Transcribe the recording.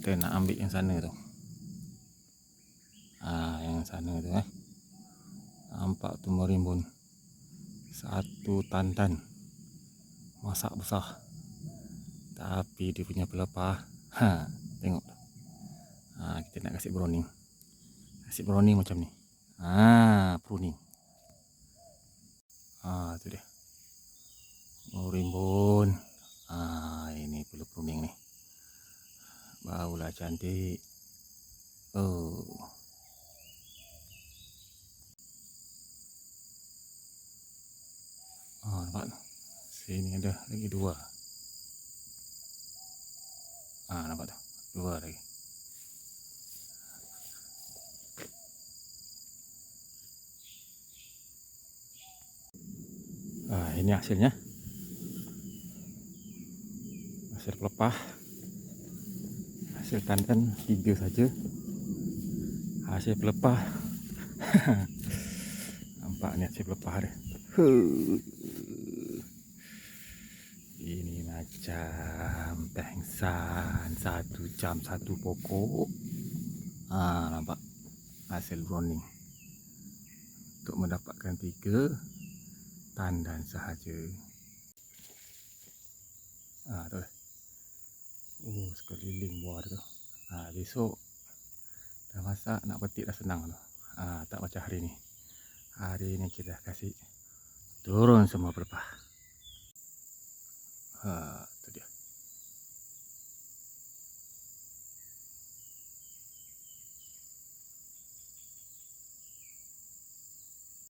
Kita nak ambil yang sana tu. Yang sana tu nampak tu merimbun. Satu tandan masak besar. Tapi dia punya pelepah, tengok. Kita nak kasih browning. Kasih browning macam ni. Pruning. Tu dia. Merimbun. Ini perlu pruning ni. Barulah cantik. Nampak tu. Sini ada lagi dua. Nampak tu. Dua lagi. Ini hasilnya. Hasil pelepah. Hasil tandan 3 saja. Hasil pelepah. Nampak ni hasil pelepah dia. Ini macam pengsan 1 jam 1 pokok. Nampak hasil browning. Untuk mendapatkan 3 tandan sahaja. Tu lah. Sekeliling buah tu. Besok dah masak, nak petik dah senang tu. Tak macam hari ni. Hari ni kita kasih turun semua pelepah.